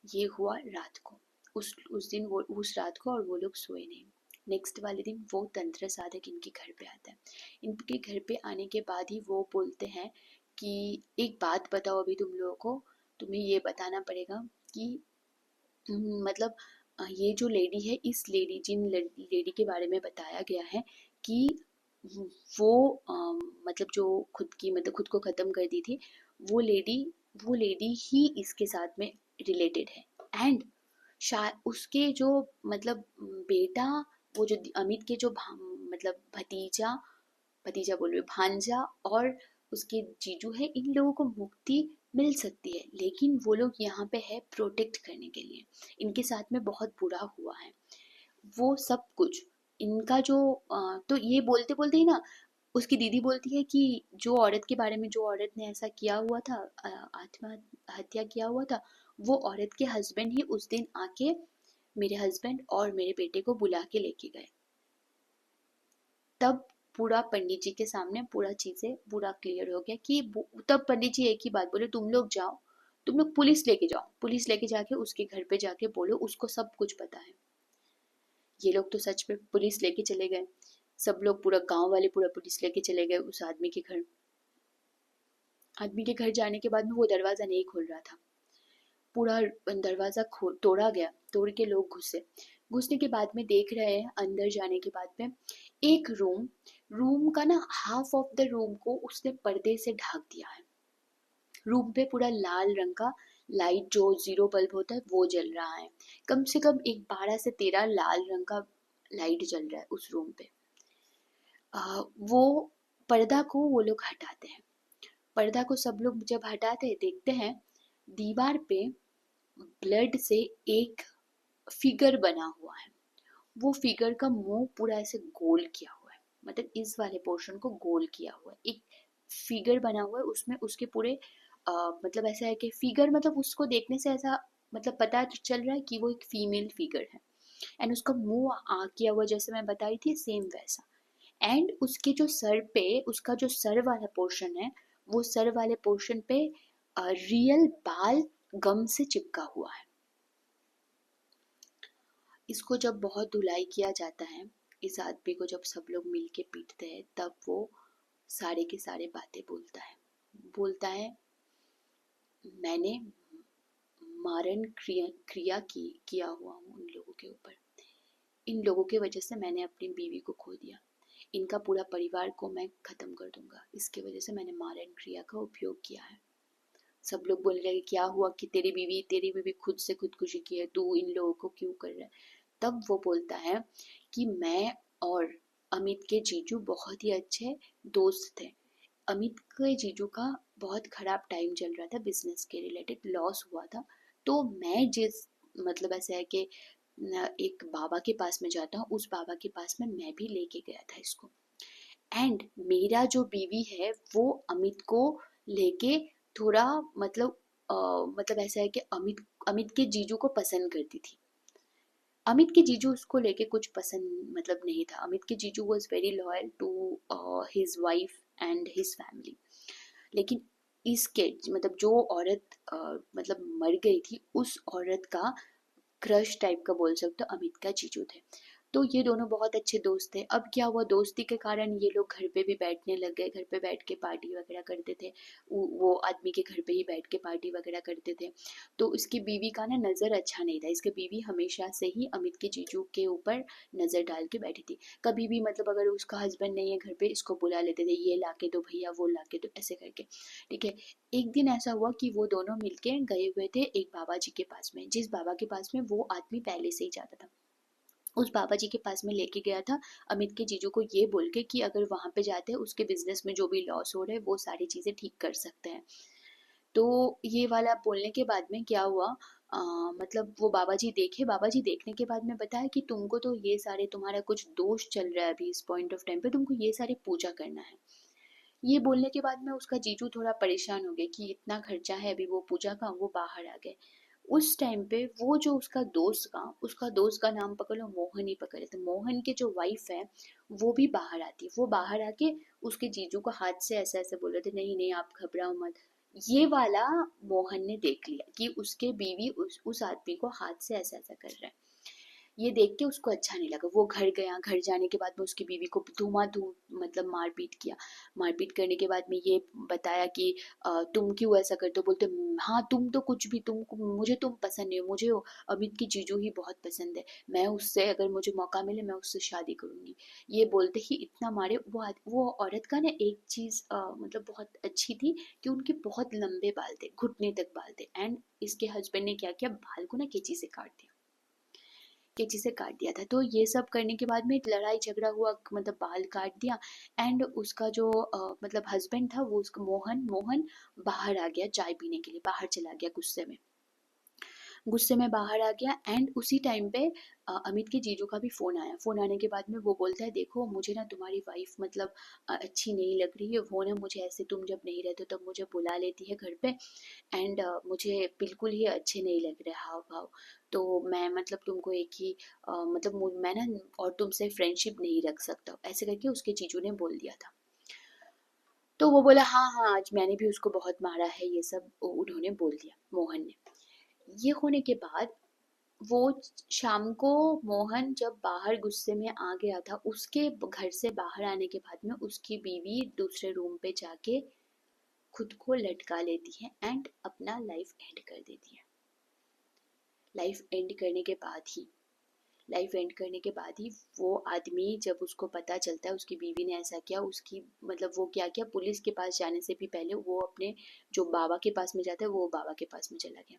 S1: ये हुआ रात को। उस दिन वो उस रात को, और वो लोग सोए नहीं। नेक्स्ट वाले दिन वो तंत्र साधक इनके घर पे आता है। इनके घर पे आने के बाद ही वो बोलते हैं कि एक बात बताओ, अभी तुम लोगों को तुम्हें ये बताना पड़ेगा कि मतलब ये जो लेडी है, इस लेडी जिन लेडी के बारे में बताया गया है कि वो मतलब जो खुद को ख़त्म कर दी थी, वो लेडी वो लेडी ही इसके साथ में रिलेटेड है। एंड शायद उसके जो मतलब बेटा, वो जो अमित के जो मतलब भतीजा भतीजा बोल रहे भांजा और उसके जीजू है, इन लोगों को मुक्ति मिल सकती है, लेकिन वो लोग यहाँ पे है प्रोटेक्ट करने के लिए। इनके साथ में बहुत बुरा हुआ है, वो सब कुछ इनका जो तो ये बोलते बोलते ही ना उसकी दीदी बोलती है कि जो औरत के बारे में, जो औरत ने ऐसा किया हुआ था, आत्महत्या किया हुआ था, वो औरत के हस्बैंड ही उस दिन आके मेरे हस्बैंड और मेरे बेटे को बुला के लेके गए। तब पूरा पंडित जी के सामने पूरा क्लियर हो गया कि तब पंडित जी एक ही बात बोले, तुम लोग जाओ, तुम लोग पुलिस लेके जाओ, पुलिस लेके जाके उसके घर पे जाके बोलो उसको सब कुछ पता है। ये लोग तो सच में पुलिस लेके चले गए। सब लोग, पूरा गांव वाले पूरा पुलिस लेके चले गए उस आदमी के घर। आदमी के घर जाने के बाद में वो दरवाज़ा नहीं खोल रहा था। पूरा दरवाज़ा तोड़ा गया, तोड़ के लोग घुसे। घुसने के बाद में देख रहे हैं, अंदर जाने के बाद में एक रूम का ना हाफ ऑफ द रूम को उसने पर्दे से ढक दिया है। रूम पे पूरा लाल रंग का लाइट, जो जीरो बल्ब होता है, वो जल रहा है। कम से कम एक 12 से 13 लाल रंग का लाइट जल रहा है उस रूम पे। वो पर्दा को वो लोग हटाते हैं। पर्दा को सब लोग जब हटाते हैं, देखते हैं दीवार पे ब्लड से एक फिगर बना हुआ है। वो फिगर का मुंह पूरा ऐसे गोल किया हुआ है, मतलब इस वाले पोर्शन को गोल किया हुआ है। एक फिगर बना हुआ है, उसमें उसके पूरे मतलब ऐसा है कि फिगर, मतलब उसको देखने से ऐसा मतलब पता चल रहा है कि वो एक फीमेल फिगर है। एंड उसका मुंह आ किया हुआ, जैसे मैं बताई थी सेम वैसा। एंड उसके जो सर पे, उसका जो सर वाला पोर्शन है, वो सर वाले पोर्शन पे रियल बाल गम से चिपका हुआ है। इसको जब बहुत धुलाई किया जाता है, इस आदमी को जब सब लोग मिल के पीटते हैं, तब वो सारे के सारे बातें बोलता है मैंने मारण किया हुआ हूँ उन लोगों के ऊपर। इन लोगों की वजह से मैंने अपनी बीवी को खो दिया। इनका पूरा परिवार को मैं खत्म कर दूंगा, इसकी वजह से मैंने मारण क्रिया का उपयोग किया है। सब लोग बोलने लगे क्या हुआ कि तेरी बीवी खुद से खुदकुशी की है, तू इन लोगों को क्यों कर रहा है। तब वो बोलता है कि मैं और अमित के जीजू बहुत ही अच्छे दोस्त थे। अमित के जीजू का बहुत खराब टाइम चल रहा था, बिजनेस के रिलेटेड लॉस हुआ था। तो मैं जिस मतलब ऐसा है कि एक बाबा के पास में जाता हूँ, उस बाबा के पास में मैं भी लेके गया था इसको। एंड मेरा जो बीवी है वो अमित को लेके थोड़ा मतलब मतलब ऐसा है कि अमित के जीजू को पसंद करती थी। अमित के जीजू उसको लेके कुछ पसंद मतलब नहीं था। अमित के जीजू was very loyal to his wife and his family. लेकिन इसके मतलब जो औरत मतलब मर गई थी, उस औरत का क्रश टाइप का बोल सकते हो, अमित का जीजू थे। तो ये दोनों बहुत अच्छे दोस्त थे। अब क्या हुआ, दोस्ती के कारण ये लोग घर पे भी बैठने लग गए, घर पे बैठ के पार्टी वगैरह करते थे। वो आदमी के घर पे ही बैठ के पार्टी वगैरह करते थे। तो इसकी बीवी का ना नज़र अच्छा नहीं था, इसकी बीवी हमेशा से ही अमित के जीजू के ऊपर नज़र डाल के बैठी थी। कभी भी मतलब अगर उसका हस्बैंड नहीं है घर पे, इसको बुला लेते थे, ये ला के दो भैया, वो ला के दो, ऐसे करके। ठीक है। एक दिन ऐसा हुआ कि वो दोनों मिलके गए हुए थे एक बाबा जी के पास में, जिस बाबा के पास में वो आदमी पहले से ही जाता था। उस बाबा जी के पास में लेके गया था अमित के जीजू को, ये बोल के कि अगर वहाँ पे जाते हैं उसके बिजनेस में जो भी लॉस हो रहा है वो सारी चीज़ें ठीक कर सकते हैं। तो ये वाला बोलने के बाद में क्या हुआ, मतलब वो बाबा जी देखे, बाबा जी देखने के बाद में बताया कि तुमको तो ये सारे, तुम्हारा कुछ दोष चल रहा है अभी इस पॉइंट ऑफ टाइम पे, तुमको ये सारी पूजा करना है। ये बोलने के बाद में उसका जीजू थोड़ा परेशान हो गया कि इतना खर्चा है अभी वो पूजा का, वो बाहर आ गए। उस टाइम पे वो जो उसका दोस्त का नाम पकड़ लो मोहन ही पकड़े, तो मोहन के जो वाइफ है वो भी बाहर आती है। वो बाहर आके उसके जीजू को हाथ से ऐसे ऐसे बोल रहे थे, नहीं नहीं आप घबराओ मत। ये वाला मोहन ने देख लिया कि उसके बीवी उस आदमी को हाथ से ऐसा ऐसा कर रहा है। ये देख के उसको अच्छा नहीं लगा। वो घर गया, घर जाने के बाद में उसकी बीवी को धुआं मतलब मारपीट किया। मारपीट करने के बाद में ये बताया कि तुम क्यों ऐसा करते हो, बोलते हाँ तुम तो कुछ भी, तुम मुझे तुम पसंद नहीं हो, मुझे अमित की जीजू ही बहुत पसंद है, मैं उससे अगर मुझे मौका मिले मैं उससे शादी करूंगी। ये बोलते ही इतना मारे। वो औरत का ना एक चीज मतलब बहुत अच्छी थी कि उनके बहुत लंबे बाल थे, घुटने तक बाल थे। एंड इसके हस्बैंड ने क्या किया, बाल को ना कैंची से काट दिया, कैंची से काट दिया था। तो ये सब करने के बाद में एक लड़ाई झगड़ा हुआ, मतलब बाल काट दिया। एंड उसका जो मतलब हस्बैंड था वो उसका मोहन मोहन बाहर आ गया चाय पीने के लिए, बाहर चला गया गुस्से में, गुस्से में बाहर आ गया। एंड उसी टाइम पे अमित के जीजू का भी फोन आया। फोन आने के बाद में वो बोलता है, देखो मुझे ना तुम्हारी वाइफ मतलब अच्छी नहीं लग रही है, वो ना मुझे ऐसे, तुम जब नहीं रहते तब मुझे बुला लेती है घर पे। एंड मुझे बिल्कुल ही अच्छे नहीं लग रहे हाव भाव। तो मैं मतलब तुमको एक ही मतलब मैं ना और तुमसे फ्रेंडशिप नहीं रख सकता, ऐसे करके उसके जीजू ने बोल दिया था। तो वो बोला हाँ हाँ आज मैंने भी उसको बहुत मारा है, ये सब उन्होंने बोल दिया मोहन ने। ये होने के बाद वो शाम को, मोहन जब बाहर गुस्से में आ गया था, उसके घर से बाहर आने के बाद में उसकी बीवी दूसरे रूम पे जाके खुद को लटका लेती है एंड अपना लाइफ एंड कर देती है। लाइफ एंड करने के बाद ही लाइफ एंड करने के बाद ही वो आदमी, जब उसको पता चलता है उसकी बीवी ने ऐसा किया, उसकी मतलब वो क्या किया, पुलिस के पास जाने से भी पहले वो अपने जो बाबा के पास में जाता है, वो बाबा के पास में चला गया।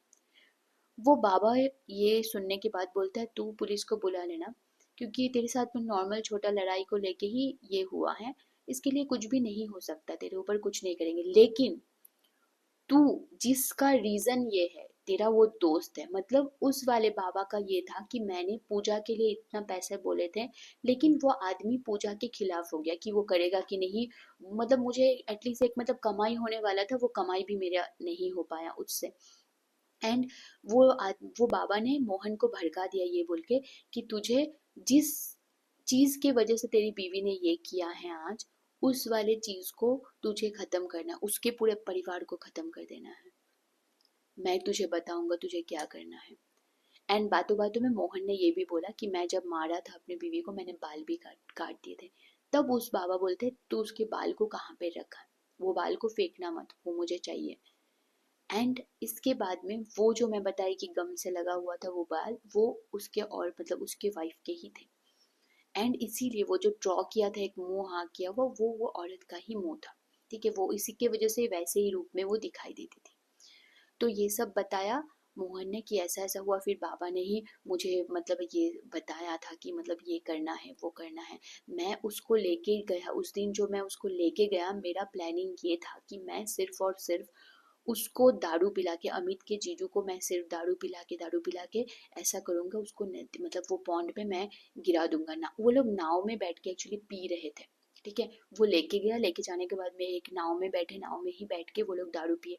S1: वो बाबा ये सुनने के बाद बोलता है तू पुलिस को बुला लेना, क्योंकि तेरे साथ में नॉर्मल छोटा लड़ाई को लेके ही ये हुआ है, इसके लिए कुछ भी नहीं हो सकता, तेरे ऊपर कुछ नहीं करेंगे। लेकिन तू, जिसका रीजन ये है, तेरा वो दोस्त है, मतलब उस वाले बाबा का ये था कि मैंने पूजा के लिए इतना पैसे बोले थे, लेकिन वो आदमी पूजा के खिलाफ हो गया कि वो करेगा कि नहीं। मतलब मुझे एटलीस्ट एक मतलब कमाई होने वाला था, वो कमाई भी मेरा नहीं हो पाया उससे। एंड वो बाबा ने मोहन को भड़का दिया ये बोल के कि तुझे जिस चीज के वजह से तेरी बीवी ने ये किया है आज, उस वाले चीज को तुझे खत्म करना, उसके पूरे परिवार को खत्म कर देना है। मैं तुझे बताऊंगा तुझे क्या करना है। एंड बातों बातों में मोहन ने ये भी बोला कि मैं जब मारा था अपनी बीवी को, मैंने बाल भी काट काट दिए थे। तब उस बाबा बोलते तू उसके बाल को कहाँ पे रखा, वो बाल को फेंकना मत, वो मुझे चाहिए। एंड इसके बाद में वो जो मैं बताई कि गम से लगा हुआ था वो बाल, वो उसके और मतलब उसके वाइफ के ही थे। एंड इसीलिए वो जो ड्रॉ किया था एक मुंह हाँ किया हुआ, वो औरत का ही मुंह था। ठीक है, वो इसी के वजह से वैसे ही रूप में वो दिखाई देती थी। तो ये सब बताया मोहन ने कि ऐसा ऐसा हुआ। फिर बाबा ने ही मुझे मतलब ये बताया था कि मतलब ये करना है वो करना है। मैं उसको लेके गया उस दिन, जो मैं उसको लेके गया, मेरा प्लानिंग ये था कि मैं सिर्फ और सिर्फ उसको दारू पिला के, अमित के जीजू को मैं सिर्फ दारू पिला के ऐसा करूंगा उसको मतलब वो पॉन्ड पे मैं गिरा दूंगा ना। वो लोग नाव में बैठ के एक्चुअली पी रहे थे। ठीक है, वो लेके गया, लेके जाने के बाद में एक नाव में बैठे, नाव में ही बैठ के वो लोग दारू पिए।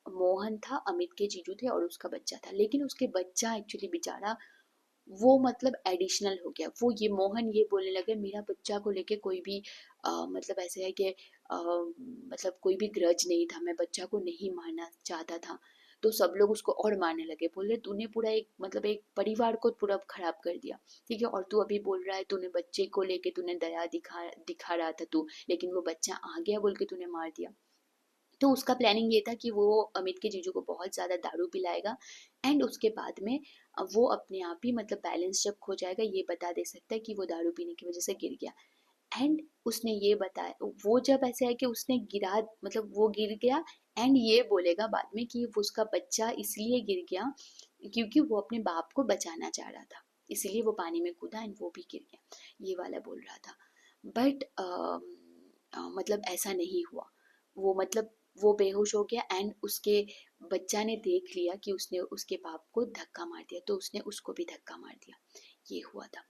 S1: मोहन था, अमित के जीजू थे और उसका बच्चा था। लेकिन उसके बच्चा एक्चुअली बेचारा वो मतलब एडिशनल हो गया। वो ये मोहन ये बोलने लगे मेरा बच्चा को लेके कोई भी मतलब ऐसे है कि मतलब कोई भी ग्रज नहीं था, मैं बच्चा को नहीं मारना चाहता था। तो सब लोग उसको और मारने लगे, बोल रहे तूने पूरा एक मतलब एक परिवार को पूरा खराब कर दिया, ठीक है, और तू अभी बोल रहा है तूने बच्चे को लेके तूने दया दिखा दिखा रहा था तू, लेकिन वो बच्चा आ गया बोल के तूने मार दिया। तो उसका प्लानिंग ये था कि वो अमित के जीजू को बहुत ज़्यादा दारू पिलाएगा, एंड उसके बाद में वो अपने आप ही मतलब बैलेंस जब खो जाएगा ये बता दे सकता है कि वो दारू पीने की वजह से गिर गया। एंड उसने ये बताया, वो जब ऐसे है कि उसने गिरा मतलब वो गिर गया, एंड ये बोलेगा बाद में कि वो उसका बच्चा इसलिए गिर गया क्योंकि वो अपने बाप को बचाना चाह रहा था, इसीलिए वो पानी में कूदा एंड वो भी गिर गया, ये वाला बोल रहा था। बट मतलब ऐसा नहीं हुआ, वो मतलब वो बेहोश हो गया एंड उसके बच्चा ने देख लिया कि उसने उसके बाप को धक्का मार दिया, तो उसने उसको भी धक्का मार दिया, ये हुआ था।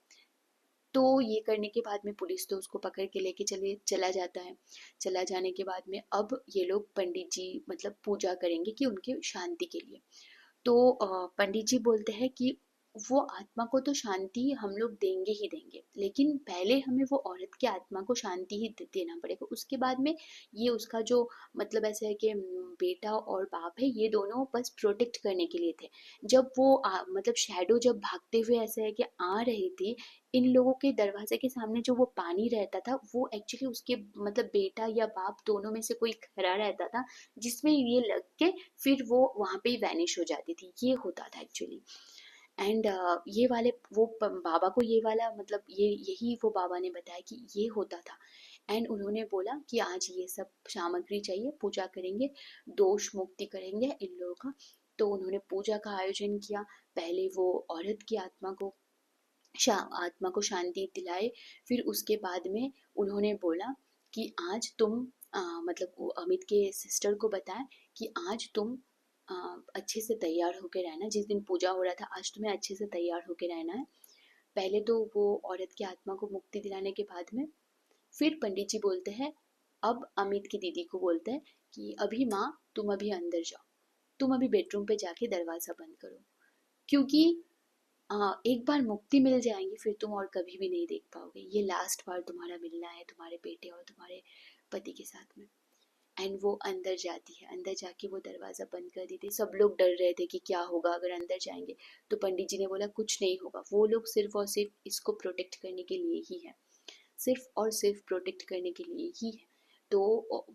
S1: तो ये करने के बाद में पुलिस तो उसको पकड़ के लेके चला जाता है। चला जाने के बाद में अब ये लोग पंडित जी मतलब पूजा करेंगे कि उनके शांति के लिए। तो पंडित जी बोलते हैं कि वो आत्मा को तो शांति हम लोग देंगे ही देंगे, लेकिन पहले हमें वो औरत की आत्मा को शांति ही देना पड़ेगा, उसके बाद में ये उसका जो मतलब ऐसे है कि बेटा और बाप है ये दोनों बस प्रोटेक्ट करने के लिए थे। जब वो मतलब शैडो जब भागते हुए ऐसे है कि आ रही थी, इन लोगों के दरवाजे के सामने जो वो पानी रहता था वो एक्चुअली उसके मतलब बेटा या बाप दोनों में से कोई खड़ा रहता था, जिसमें ये लग के फिर वो वहाँ पे ही वैनिश हो जाती थी, ये होता था एक्चुअली। एंड ये वाले वो बाबा को ये वाला मतलब ये यही वो बाबा ने बताया कि ये होता था। एंड उन्होंने बोला कि आज ये सब सामग्री चाहिए, पूजा करेंगे, दोष मुक्ति करेंगे इन लोगों का। तो उन्होंने पूजा का आयोजन किया, पहले वो औरत की आत्मा को आत्मा को शांति दिलाए, फिर उसके बाद में उन्होंने बोला कि आज तुम मतलब वो अमित के सिस्टर को बताया कि आज तुम अच्छे से तैयार होके रहना, जिस दिन पूजा हो रहा था आज तुम्हें अच्छे से तैयार होके रहना है। पहले तो वो औरत की आत्मा को मुक्ति दिलाने के बाद में फिर पंडित जी बोलते हैं, अब अमित की दीदी को बोलते हैं कि अभी माँ तुम अभी अंदर जाओ, तुम अभी बेडरूम पे जाके दरवाज़ा बंद करो, क्योंकि एक बार मुक्ति मिल जाएगी फिर तुम और कभी भी नहीं देख पाओगे, ये लास्ट बार तुम्हारा मिलना है तुम्हारे बेटे और तुम्हारे पति के साथ में। एंड वो अंदर जाती है, अंदर जाके वो दरवाज़ा बंद कर देती है। सब लोग डर रहे थे कि क्या होगा अगर अंदर जाएंगे, तो पंडित जी ने बोला कुछ नहीं होगा, वो लोग सिर्फ और सिर्फ इसको प्रोटेक्ट करने के लिए ही है, सिर्फ और सिर्फ प्रोटेक्ट करने के लिए ही है, तो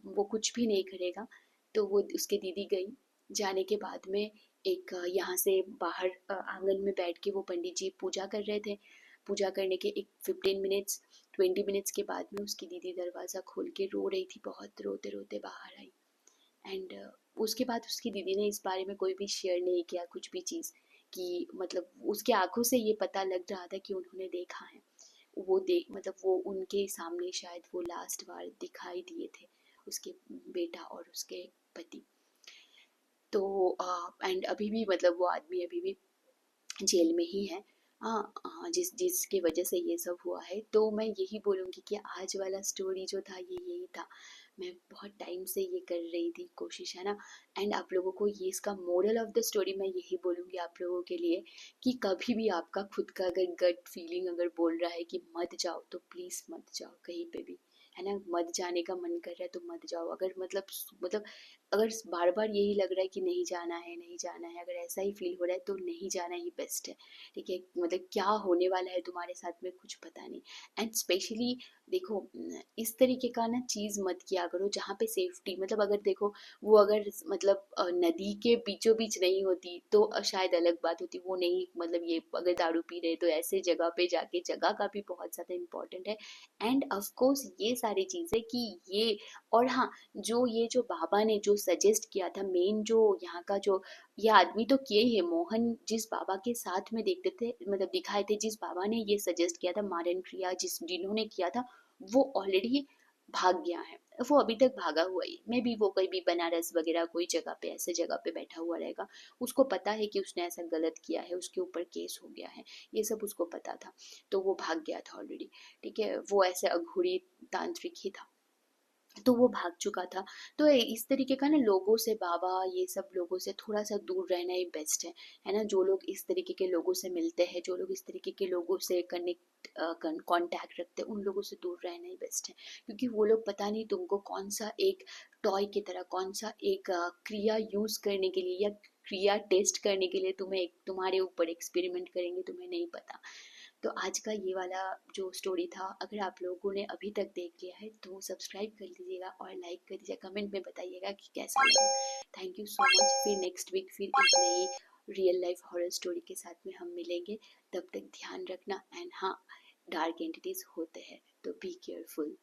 S1: वो कुछ भी नहीं करेगा। तो वो उसकी दीदी गई, जाने के बाद में एक यहाँ से बाहर आंगन में बैठ के वो पंडित जी पूजा कर रहे थे। पूजा करने के एक 15 मिनट्स 20 मिनट्स के बाद में उसकी दीदी दरवाज़ा खोल के रो रही थी, बहुत रोते रोते बाहर आई। एंड उसके बाद उसकी दीदी ने इस बारे में कोई भी शेयर नहीं किया कुछ भी चीज़, कि मतलब उसके आंखों से ये पता लग रहा था कि उन्होंने देखा है, वो देख मतलब वो उनके सामने शायद वो लास्ट बार दिखाई दिए थे उसके बेटा और उसके पति। तो एंड अभी भी मतलब वो आदमी अभी भी जेल में ही है। हाँ हाँ, जिसकी वजह से ये सब हुआ है। तो मैं यही बोलूँगी कि आज वाला स्टोरी जो था ये यही था, मैं बहुत टाइम से ये कर रही थी कोशिश, है ना। एंड आप लोगों को ये इसका मोरल ऑफ द स्टोरी मैं यही बोलूँगी आप लोगों के लिए कि कभी भी आपका खुद का अगर गट फीलिंग अगर बोल रहा है कि मत जाओ तो प्लीज़ मत जाओ कहीं पे भी, है ना। मत जाने का मन कर रहा है तो मत जाओ, अगर मतलब अगर बार बार यही लग रहा है कि नहीं जाना है नहीं जाना है, अगर ऐसा ही फील हो रहा है तो नहीं जाना ही बेस्ट है, ठीक है। मतलब क्या होने वाला है तुम्हारे साथ में कुछ पता नहीं। एंड स्पेशली देखो इस तरीके का ना चीज़ मत किया करो जहाँ पे सेफ्टी मतलब अगर देखो वो अगर मतलब नदी के बीचों बीच नहीं होती तो शायद अलग बात होती, वो नहीं मतलब ये अगर दारू पी रहे तो ऐसे जगह पे जाके, जगह का भी बहुत ज़्यादा इम्पोर्टेंट है। एंड ऑफ कोर्स ये सारी चीज़ें कि ये, और हाँ, जो ये जो बाबा ने जो सजेस्ट किया था मेन जो यहाँ का जो ये आदमी तो किए ही है, मोहन जिस बाबा के साथ में देखते थे मतलब दिखाए थे, जिस बाबा ने ये सजेस्ट किया था मारन क्रिया जिन्होंने किया था वो ऑलरेडी भाग गया है, वो अभी तक भागा हुआ ही मे बी वो कहीं भी बनारस वगैरह कोई जगह पे ऐसे जगह पे बैठा हुआ रहेगा, उसको पता है कि उसने ऐसा गलत किया है, उसके ऊपर केस हो गया है, ये सब उसको पता था, तो वो भाग गया था ऑलरेडी, ठीक है। वो ऐसे अघोरी तांत्रिक ही था, तो वो भाग चुका था। तो इस तरीके का ना लोगों से, बाबा ये सब लोगों से थोड़ा सा दूर रहना ही बेस्ट है ना। जो लोग इस तरीके के लोगों से मिलते हैं, जो लोग इस तरीके के लोगों से कनेक्ट कांटेक्ट रखते हैं, उन लोगों से दूर रहना ही बेस्ट है, क्योंकि वो लोग पता नहीं तुमको कौन सा एक टॉय की तरह, कौन सा एक क्रिया यूज करने के लिए या या टेस्ट करने के लिए तुम्हारे ऊपर एक्सपेरिमेंट करेंगे, तुम्हें नहीं पता। तो आज का ये वाला जो स्टोरी था, अगर आप लोगों ने अभी तक देख लिया है तो सब्सक्राइब कर लीजिएगा और लाइक कर दीजिएगा, कमेंट में बताइएगा कि कैसा लगा। Thank you so much. फिर नेक्स्ट वीक फिर एक नई रियल लाइफ हॉरर स्टोरी के साथ में हम मिलेंगे। तब तक ध्यान रखना। एंड हाँ, डार्क एंटिटीज होते हैं, तो बी केयरफुल।